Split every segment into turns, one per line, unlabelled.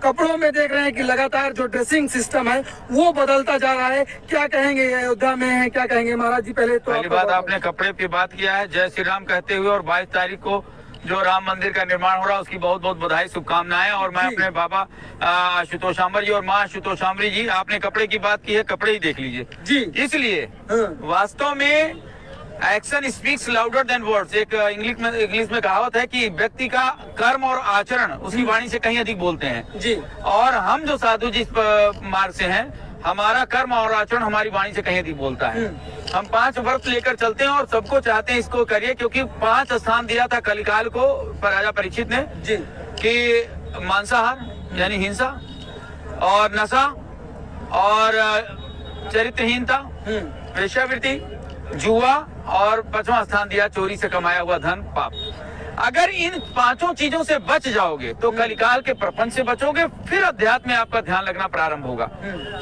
कपड़ों में देख रहे हैं कि लगातार जो ड्रेसिंग सिस्टम है वो बदलता जा रहा है। क्या कहेंगे, अयोध्या में है, क्या कहेंगे महाराज जी? पहले तो
पहली बात, आपने कपड़े की बात किया है, जय श्री राम कहते हुए, और 22 तारीख को जो राम मंदिर का निर्माण हो रहा है उसकी बहुत बहुत बधाई, शुभकामनाएं। और मैं अपने बाबा आशुतोष शामर जी और माँ आशुतोष शामरी जी, आपने कपड़े की बात की है, कपड़े ही देख लीजिए
जी।
इसलिए वास्तव में action speaks louder than words, एक इंग्लिश में कहावत है कि व्यक्ति का कर्म और आचरण उसकी वाणी से कहीं अधिक बोलते हैं
जी।
और हम जो साधु जिस मार्ग से हैं, हमारा कर्म और आचरण हमारी वाणी से कहीं अधिक बोलता है। हम 5 व्रत लेकर चलते हैं और सबको चाहते हैं इसको करिए, क्योंकि 5 स्थान दिया था कलिकाल को राजा परीक्षित ने
जी
कि मांसाहार यानी हिंसा और नशा और चरित्रहीनता, वेश्यावृत्ति, जुआ, और 5वां स्थान दिया चोरी से कमाया हुआ धन, पाप। अगर इन 5 चीजों से बच जाओगे तो कलिकाल के प्रपंच से बचोगे, फिर अध्यात्म में आपका ध्यान लगना प्रारंभ होगा।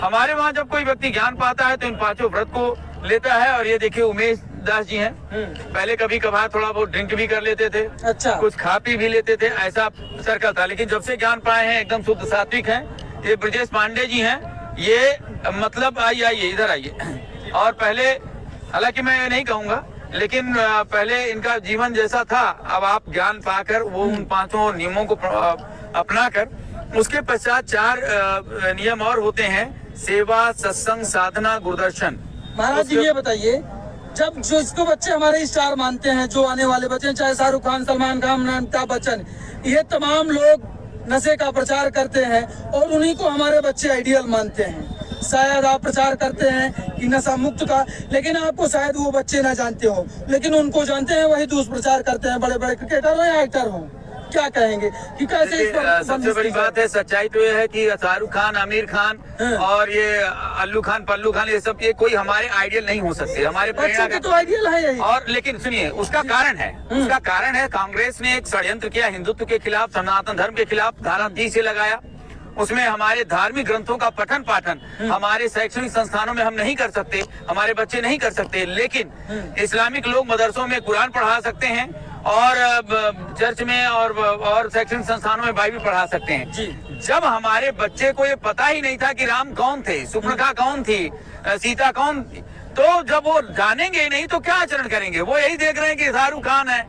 हमारे वहाँ जब कोई व्यक्ति ज्ञान पाता है तो इन 5 व्रत को लेता है। और ये देखिए उमेश दास जी हैं, पहले कभी कभार थोड़ा बहुत ड्रिंक भी कर लेते थे,
अच्छा,
कुछ खा पी भी लेते थे, ऐसा सर्कल था। लेकिन जब से ज्ञान पाए हैं एकदम शुद्ध सात्विक हैं। ये ब्रजेश पांडे जी हैं, ये मतलब आइए इधर आइए। और पहले, हालांकि मैं नहीं कहूँगा, लेकिन पहले इनका जीवन जैसा था, अब आप ज्ञान पाकर वो उन 5 नियमों को अपनाकर, उसके पश्चात 4 नियम और होते हैं, सेवा, सत्संग, साधना, गुरुदर्शन।
महाराज जी ये बताइए, जब जो इसको बच्चे हमारे स्टार मानते हैं, जो आने वाले बच्चे, चाहे शाहरुख खान, सलमान खान, अमिताभ बच्चन, ये तमाम लोग नशे का प्रचार करते हैं और उन्हीं को हमारे बच्चे आइडियल मानते हैं। शायद आप प्रचार करते हैं कि नशा मुक्त का, लेकिन आपको शायद वो बच्चे ना जानते हो, लेकिन उनको जानते हैं, वही दुष्प्रचार करते हैं, बड़े बड़े क्रिकेटर हो या एक्टर हो। क्या कहेंगे कि कैसे इस पर
सबसे बड़ी बात है, सच्चाई तो ये है कि शाहरुख खान, आमिर खान और ये अल्लू खान, पल्लू खान, ये सब ये कोई हमारे आइडियल नहीं हो सकते, हमारे
बच्चे के तो आइडियल है यही।
और लेकिन सुनिए, उसका कारण है कांग्रेस ने एक षड्यंत्र किया हिंदुत्व के खिलाफ, सनातन धर्म के खिलाफ, धारा 30 से लगाया। उसमें हमारे धार्मिक ग्रंथों का पठन पाठन हमारे शैक्षणिक संस्थानों में हम नहीं कर सकते, हमारे बच्चे नहीं कर सकते, लेकिन इस्लामिक लोग मदरसों में कुरान पढ़ा सकते हैं और चर्च में और शैक्षणिक संस्थानों में बाइबल पढ़ा सकते हैं जी। जब हमारे बच्चे को ये पता ही नहीं था कि राम कौन थे, सुपर्णखा कौन थी, सीता कौन थी, तो जब वो जानेंगे ही नहीं तो क्या आचरण करेंगे? वो यही देख रहे हैं कि शाहरुख खान है,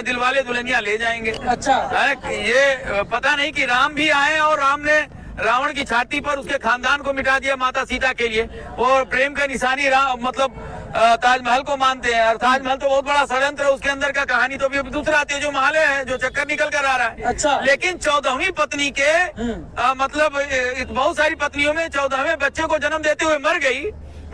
दिलवाले दुल्हनिया ले जाएंगे। अच्छा, ये पता नहीं कि राम भी आए और राम ने रावण की छाती पर उसके खानदान को मिटा दिया माता सीता के लिए। और प्रेम का निशानी मतलब ताजमहल को मानते हैं, और ताजमहल तो बहुत बड़ा षड्यंत्र है, उसके अंदर का कहानी तो अभी दूसरा आती है जो महल है, जो चक्कर निकल कर आ रहा है। अच्छा। लेकिन 14वीं पत्नी के मतलब बहुत सारी पत्नियों में 14वें बच्चे को जन्म देते हुए मर गई,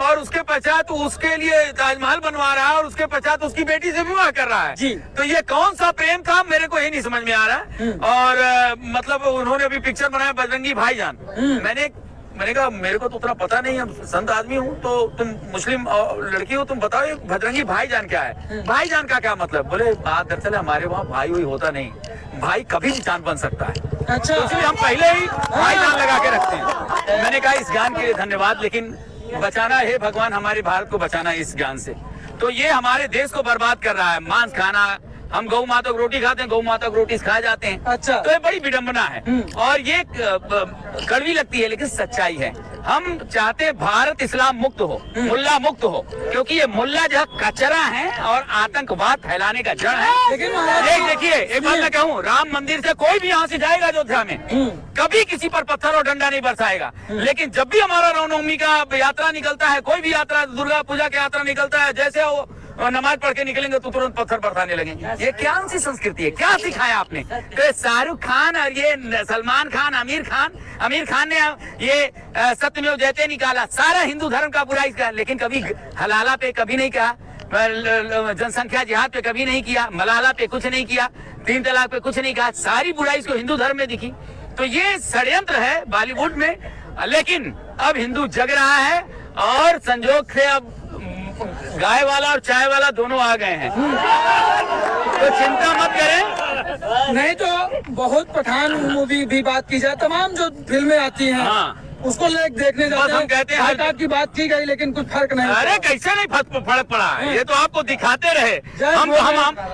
और उसके पश्चात उसके लिए ताजमहल बनवा रहा है और उसके पश्चात उसकी बेटी से विवाह कर रहा है जी। तो ये कौन सा प्रेम था, मेरे को ये नहीं समझ में आ रहा है। और मतलब उन्होंने अभी पिक्चर बनाया बजरंगी भाईजान। मैंने कहा मेरे को तो उतना पता नहीं, अब संत आदमी हूँ, तो तुम मुस्लिम लड़की हो, तुम बताओ ये बजरंगी भाईजान क्या है? भाईजान का क्या मतलब? बोले दरअसल हमारे वहाँ भाई हुई होता नहीं, भाई कभी भी चांद बन सकता है। अच्छा, तो इसलिए हम पहले ही भाईजान लगा के रखते हैं। मैंने कहा इस ज्ञान के लिए धन्यवाद, लेकिन बचाना है भगवान, हमारे भारत को बचाना है इस ज्ञान से। तो ये हमारे देश को बर्बाद कर रहा है। मांस खाना, हम गौ माता को रोटी खाते हैं, गौ माता को रोटी खाए जाते हैं। अच्छा, तो ये बड़ी विडंबना है और ये कड़वी लगती है, लेकिन सच्चाई है। हम चाहते भारत इस्लाम मुक्त हो, मुल्ला मुक्त हो, क्योंकि ये मुल्ला जो कचरा है और आतंकवाद फैलाने का जड़ है। लेकिन देखिए एक बात मैं कहूँ, राम मंदिर से कोई भी यहाँ से जाएगा अयोध्या में, कभी किसी पर पत्थर और डंडा नहीं बरसाएगा। लेकिन जब भी हमारा रामनवमी का यात्रा निकलता है, कोई भी यात्रा, दुर्गा पूजा की यात्रा निकलता है, जैसे वो नमाज पढ़ के निकलेंगे तो तुरंत पत्थर बरसाने लगेंगे। ये क्या सी संस्कृति है? क्या सिखाया आपने? तो शाहरुख खान और ये सलमान खान, आमिर खान ने ये सत्यमेव जयते निकाला, सारा हिंदू धर्म का बुराई का, लेकिन कभी हलाला पे कभी नहीं कहा, जनसंख्या जिहाद पे कभी नहीं किया, मलाला पे कुछ नहीं किया, 3 तलाक पे कुछ नहीं कहा, सारी बुराई इसको हिंदू धर्म में दिखी। तो ये षड्यंत्र है बॉलीवुड में, लेकिन अब हिंदू जग रहा है और संजोग से अब गाय वाला और चाय वाला दोनों आ गए हैं, तो चिंता मत करें। नहीं तो बहुत पठान मूवी भी बात की जाए, तमाम जो फिल्में आती हैं,
उसको लेक देखने
बस
जाते
हम कहते हैं
हाईकोर्ट की बात की गई लेकिन कुछ फर्क नहीं
अरे
पड़ा।
कैसे नहीं फर्क पड़ा है, ये तो आपको दिखाते रहे।
जय
हम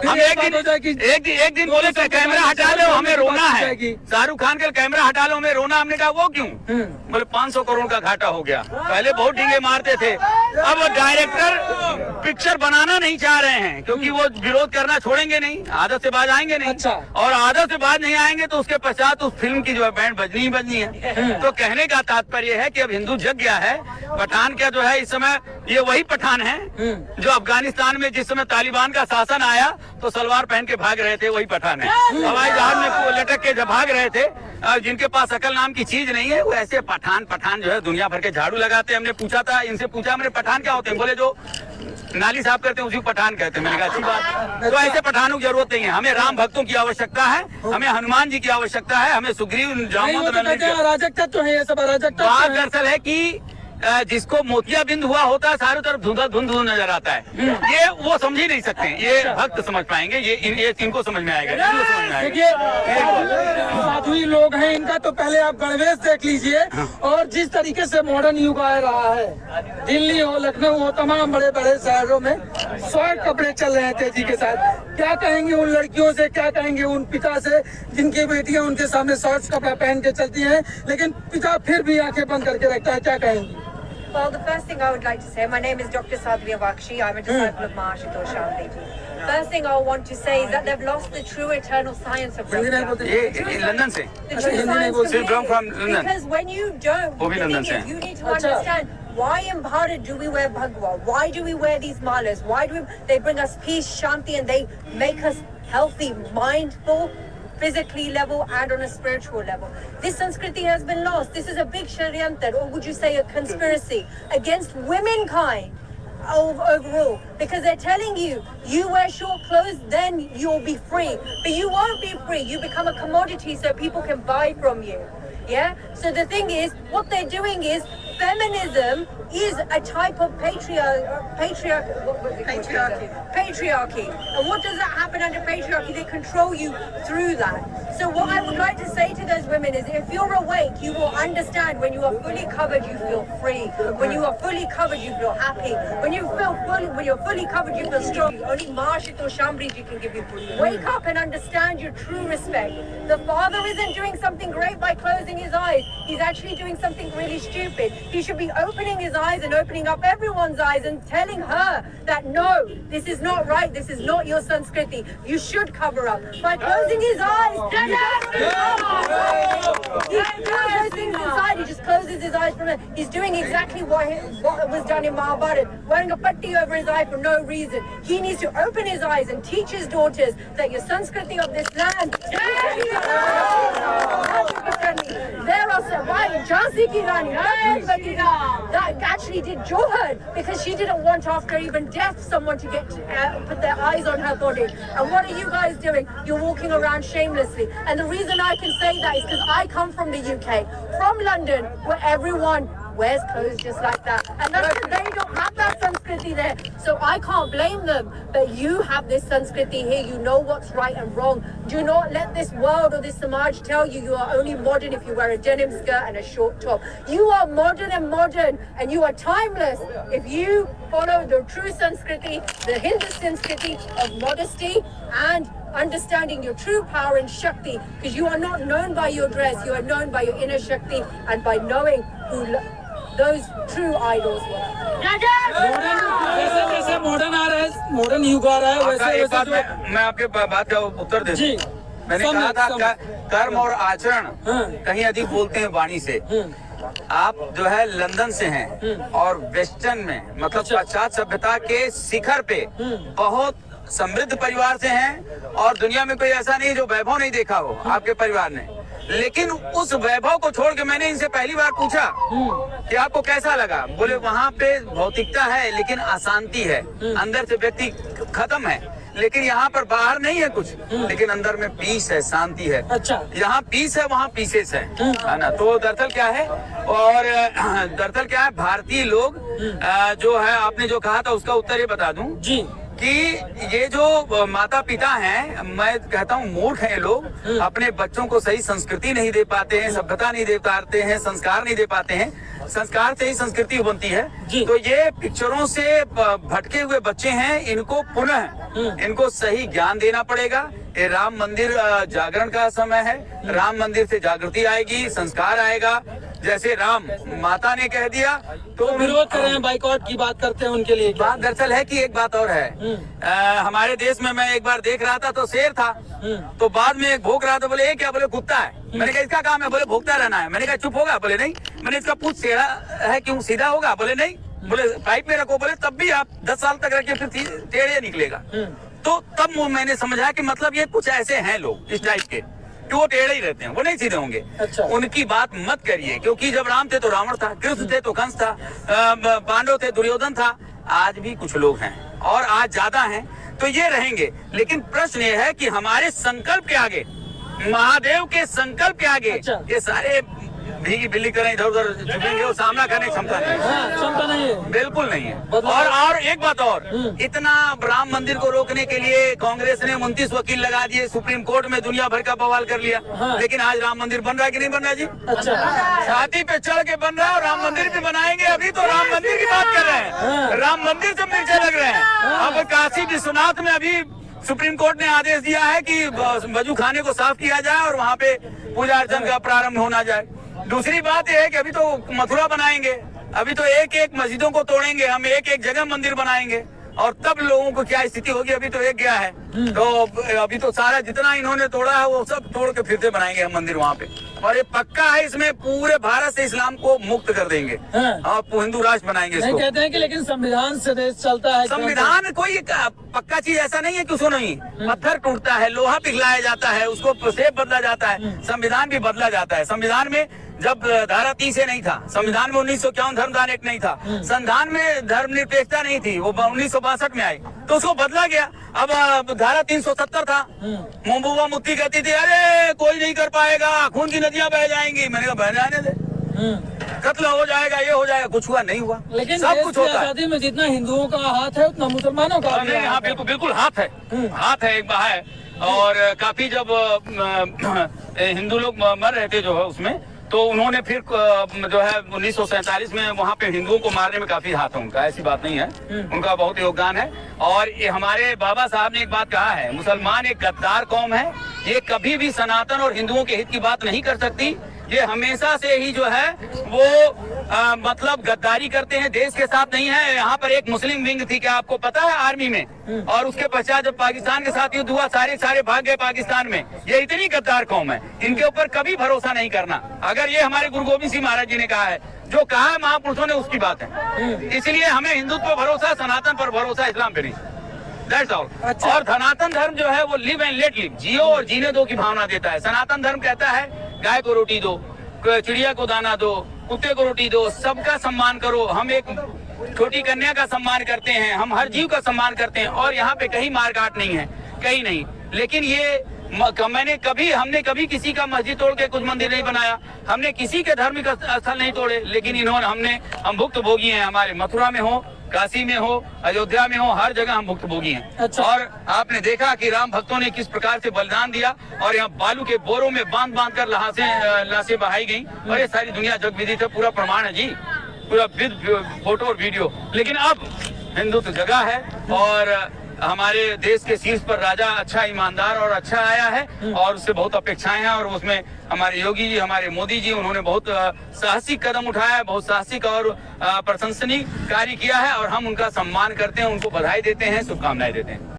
फिर
एक
बात हो जाए कि
एक दिन बोले
दोनों
कैमरा
सब
हटा लो, हमें रोना
बात
है।
जाएगी।
शाहरुख खान का कैमरा हटा लो, हमें रोना। हमने कहा वो क्यों? बोले 500 करोड़ का घाटा हो गया। पहले बहुत डींगे मारते थे, अब डायरेक्टर पिक्चर बनाना नहीं चाह रहे हैं क्योंकि वो विरोध करना छोड़ेंगे नहीं, आदत से बाज आएंगे नहीं।
अच्छा।
और आदत से बाज नहीं आएंगे तो उसके पश्चात उस फिल्म की जो है बैंड बजनी ही बजनी है। तो कहने का तात्पर्य है कि अब हिंदू जग गया है। पठान क्या जो है इस समय ये वही पठान है जो अफगानिस्तान में जिस समय तालिबान का शासन आया तो सलवार पहन के भाग रहे थे, वही पठान है। हवाई जहाज में लटक के जब भाग रहे थे, जिनके पास अकल नाम की चीज नहीं है, वो ऐसे पठान जो है दुनिया भर के झाड़ू लगाते। हमने पूछा था, इनसे पूछा हमने पठान क्या होते हैं? बोले जो नाली साफ करते हैं उसी को पठान कहते हैं। मैंने कहा अच्छी बात। तो ऐसे पठानों की जरूरत नहीं है, हमें राम भक्तों की आवश्यकता है, हमें हनुमान जी की आवश्यकता है, हमें सुग्रीव
अराजकता तो है, ये सब अराजकता तो
बात
है।
दरअसल है कि जिसको मोतियाबिंद हुआ होता है चारों तरफ धुंध नजर आता है, ये वो समझ ही नहीं सकते। ये भक्त समझ पाएंगे, ये इनको समझ में आएगा, इनको समझ में आएगा।
देखिए साध्वी लोग हैं, इनका तो पहले आप गणवेश देख लीजिए और जिस तरीके से मॉडर्न युग आ रहा है, दिल्ली हो, लखनऊ हो, तमाम बड़े बड़े शहरों में शॉर्ट कपड़े चल रहे हैं तेजी के साथ। क्या कहेंगे उन लड़कियों से, क्या कहेंगे उन पिता से जिनकी बेटियां उनके सामने शॉर्ट्स कपड़ा पहन के चलती हैं लेकिन पिता फिर भी आंखें बंद करके रखता है? क्या कहेंगे?
Well, the first thing I would like to say, my name is Dr. Sadhvi Avakshi. I'm a disciple of Mahashutosh Shamdiji. First thing I want to say is that they've lost the true eternal science of
Hindi नहीं
Brahma.
बोलते?
ये London से
The
अच्छा,
true
Hindi नहीं
science
बोलते?
of
She's from London.
Because when you don't,
वो भी
the
London
thing
से
is,
हैं।
you need to
अच्छा।
understand why in Bharat do we wear bhagwa? Why do we wear these malas? Why do they bring us peace, shanti, and they make us healthy, mindful, physically level and on a spiritual level. This Sanskriti has been lost. This is a big sharyantar, or would you say a conspiracy against womankind overall, because they're telling you, you wear short clothes, then you'll be free. But you won't be free. You become a commodity so people can buy from you. Yeah? So the thing is, what they're doing is, feminism is a type of patriarchy. And what does that happen under patriarchy? They control you through that. So what I would like to say to those women is, if you're awake, you will understand when you are fully covered, you feel free. When you are fully covered, you feel happy. When you're fully covered, you feel strong. Only Mahashito Shambriji can give you. Wake up and understand your true respect. The father isn't doing something great by closing his eyes. He's actually doing something really stupid. He should be opening his eyes and opening up everyone's eyes and telling her that no, this is not right. This is not your Sanskriti. You should cover up. By closing his eyes, he does those things inside. He just closes his eyes from it. He's doing exactly what was done in Mahabharata, wearing a patti over his eye for no reason. He needs to open his eyes and teach his daughters that your Sanskriti of this land. There are some, why? Jhansi ki Rani, that actually did Johar because she didn't want, after even death, someone to get put their eyes on her body. And what are you guys doing? You're walking around shamelessly. And the reason I can say that is because I come from the UK, from London, where everyone wears clothes just like that. And that's because they don't have that Sanskriti there. So I can't blame them. But you have this Sanskriti here. You know what's right and wrong. Do not let this world or this Samaj tell you you are only modern if you wear a denim skirt and a short top. You are modern and you are timeless if you follow the true Sanskriti, the Hindu Sanskriti of modesty and understanding your true power and Shakti, because you are not known by your dress, you are known by your inner Shakti and by knowing who those true idols were.
जैसे जैसे modern आ रहा है, modern युग आ रहा है, वैसे
एक बात
वैसे
मैं आपके बात का उत्तर दे
जी,
मैंने कहा था कर्म और आचरण कहीं अधिक बोलते हैं वाणी से। आप जो है लंदन से हैं और वेस्टर्न में मतलब पाश्चात्य सभ्यता के शिखर पे बहुत समृद्ध परिवार से हैं और दुनिया में कोई ऐसा नहीं जो वैभव नहीं देखा हो आपके परिवार ने। लेकिन उस वैभव को छोड़ के मैंने इनसे पहली बार पूछा कि आपको कैसा लगा। बोले वहाँ पे भौतिकता है लेकिन अशांति है, अंदर से व्यक्ति खत्म है, लेकिन यहाँ पर बाहर नहीं है कुछ, लेकिन अंदर में पीस है, शांति है।
अच्छा,
यहाँ पीस है वहाँ पीसेस है ना। तो दरअसल क्या है, और दरअसल क्या है, भारतीय लोग जो है आपने जो कहा था उसका उत्तर ये बता दूं
जी
कि ये जो माता पिता हैं, मैं कहता हूँ मूर्ख हैं लोग, अपने बच्चों को सही संस्कृति नहीं दे पाते हैं, सभ्यता नहीं दे पाते हैं, संस्कार नहीं दे पाते हैं। संस्कार से ही संस्कृति बनती है। तो ये पिक्चरों से भटके हुए बच्चे हैं, इनको पुनः इनको सही ज्ञान देना पड़ेगा। ये राम मंदिर जागरण का समय है, राम मंदिर से जागृति आएगी, संस्कार आएगा। जैसे राम माता ने कह दिया तो
विरोध कर रहे हैं, बाइकआउट की बात करते हैं उनके लिए।
बात दरअसल है कि एक बात और है, हमारे देश में मैं एक बार देख रहा था तो शेर था, तो बाद में भोग रहा था, बोले ये क्या, बोले कुत्ता है। मैंने कहा इसका काम है, बोले भोगता रहना है। मैंने कहा चुप होगा, बोले नहीं। मैंने इसका पूछ टेढ़ा है क्यों, सीधा होगा, बोले नहीं। बोले पाइप में रखो, बोले तब भी आप 10 साल तक रखिए फिर टेढ़े निकलेगा। तो तब मैंने समझा कि मतलब ये कुछ ऐसे हैं लोग इस टाइप के कि वो टेढ़े ही रहते हैं, वो नहीं सीधे होंगे।
अच्छा।
उनकी बात मत करिए, क्योंकि जब राम थे तो रावण था, कृष्ण थे तो कंस था, पांडव थे दुर्योधन था। आज भी कुछ लोग हैं और आज ज्यादा हैं, तो ये रहेंगे। लेकिन प्रश्न ये है कि हमारे संकल्प के आगे, महादेव के संकल्प के आगे,
अच्छा।
ये सारे भीगी बिल्ली करें इधर उधर झुकेंगे, वो सामना करने की क्षमता नहीं है।
क्षमता नहीं है,
बिल्कुल नहीं है।
बदलाव।
और एक बात और, इतना राम मंदिर को रोकने के लिए कांग्रेस ने 29 वकील लगा दिए, सुप्रीम कोर्ट में दुनिया भर का बवाल कर लिया। लेकिन आज राम मंदिर बन रहा है कि नहीं बन रहा जी?
अच्छा,
छाती पे चढ़ के बन रहा है और राम मंदिर भी बनाएंगे। अभी तो राम मंदिर की बात कर रहे हैं, राम मंदिर से मिर्चे लग रहे हैं। अब काशी विश्वनाथ में अभी सुप्रीम कोर्ट ने आदेश दिया है कि वजू खाने को साफ किया जाए और वहाँ पे पूजा अर्चन का प्रारंभ होना जाए। दूसरी बात यह है कि अभी तो मथुरा बनाएंगे, अभी तो एक एक मस्जिदों को तोड़ेंगे, हम एक एक जगह मंदिर बनाएंगे और तब लोगों को क्या स्थिति होगी। अभी तो एक गया है, तो अभी तो सारा जितना इन्होंने तोड़ा है वो सब तोड़ के फिर से बनाएंगे हम मंदिर वहाँ पे। और ये पक्का है, इसमें पूरे भारत से इस्लाम को मुक्त कर देंगे और हिंदू राष्ट्र बनाएंगे
नहीं
इसको।
कहते हैं कि लेकिन संविधान से देश चलता है।
संविधान कोई पक्का चीज ऐसा नहीं है कि उसको नहीं, पत्थर टूटता है, लोहा पिघलाया जाता है, उसको शेप बदला जाता है, संविधान भी बदला जाता है। संविधान में जब धारा 30 से नहीं था, संविधान में 1951 धर्मदान एक्ट नहीं था, संविधान में धर्मनिरपेक्षता नहीं थी, वो 1962 में आई तो उसको बदला गया। अब धारा 370 था, महबूबा मुफ्ती कहती थी अरे कोई नहीं कर पाएगा, खून की नदियां बह जाएंगी। मैंने कहा बह जाने दे, कत्ल हो जाएगा, ये हो जाएगा, कुछ हुआ नहीं हुआ।
लेकिन
सब
देश
कुछ
की
होता है।
आजादी में जितना हिंदुओं का हाथ है उतना मुसलमानों का भी
नहीं, हाँ बिल्कुल बिल्कुल हाथ है, हाथ है, एक है। और काफी जब हिंदू लोग मर रहे थे जो है उसमें, तो उन्होंने फिर जो है 1947 में वहाँ पे हिंदुओं को मारने में काफी हाथ है उनका, ऐसी बात नहीं है, उनका बहुत योगदान है। और ये हमारे बाबा साहब ने एक बात कहा है, मुसलमान एक गद्दार कौम है, ये कभी भी सनातन और हिंदुओं के हित की बात नहीं कर सकती। ये हमेशा से ही जो है वो मतलब गद्दारी करते हैं, देश के साथ नहीं है। यहाँ पर एक मुस्लिम विंग थी, क्या आपको पता है, आर्मी में, और उसके पश्चात जब पाकिस्तान के साथ युद्ध हुआ सारे भाग गए पाकिस्तान में। ये इतनी गद्दार कौम है, इनके ऊपर कभी भरोसा नहीं करना। अगर ये हमारे गुरु गोविंद सिंह महाराज जी ने कहा है, जो कहा है महापुरुषों ने, उसकी बात है। इसलिए हमें हिंदुत्व पर भरोसा, सनातन पर भरोसा, इस्लाम पे नहीं। That's all।
अच्छा।
और सनातन धर्म जो है वो लिव एंड लेट लिव, जियो और जीने दो की भावना देता है। सनातन धर्म कहता है गाय को रोटी दो, चिड़िया को दाना दो, कुत्ते को रोटी दो, सबका सम्मान करो। हम एक छोटी कन्या का सम्मान करते हैं, हम हर जीव का सम्मान करते हैं, और यहाँ पे कहीं मारकाट नहीं है, कहीं नहीं। लेकिन ये हमने कभी किसी का मस्जिद तोड़ के कुछ मंदिर नहीं बनाया, हमने किसी के धार्मिक स्थल नहीं तोड़े, लेकिन हम भुक्त भोगी हैं। हमारे मथुरा में हो, काशी में हो, अयोध्या में हो, हर जगह हम भुक्त भोगी हैं।
अच्छा।
और आपने देखा कि राम भक्तों ने किस प्रकार से बलिदान दिया, और यहाँ बालू के बोरों में बांध कर लाशें बहाई गई, और ये सारी दुनिया जग विदित है, पूरा प्रमाण है जी, पूरा विद फोटो और वीडियो। लेकिन अब हिंदुत्व जगह है और हमारे देश के शीर्ष पर राजा अच्छा, ईमानदार और अच्छा आया है, और उससे बहुत अपेक्षाएं हैं। और उसमें हमारे योगी जी, हमारे मोदी जी, उन्होंने बहुत साहसिक कदम उठाया है, बहुत साहसिक और प्रशंसनीय कार्य किया है, और हम उनका सम्मान करते हैं, उनको बधाई देते हैं, शुभकामनाएं देते हैं।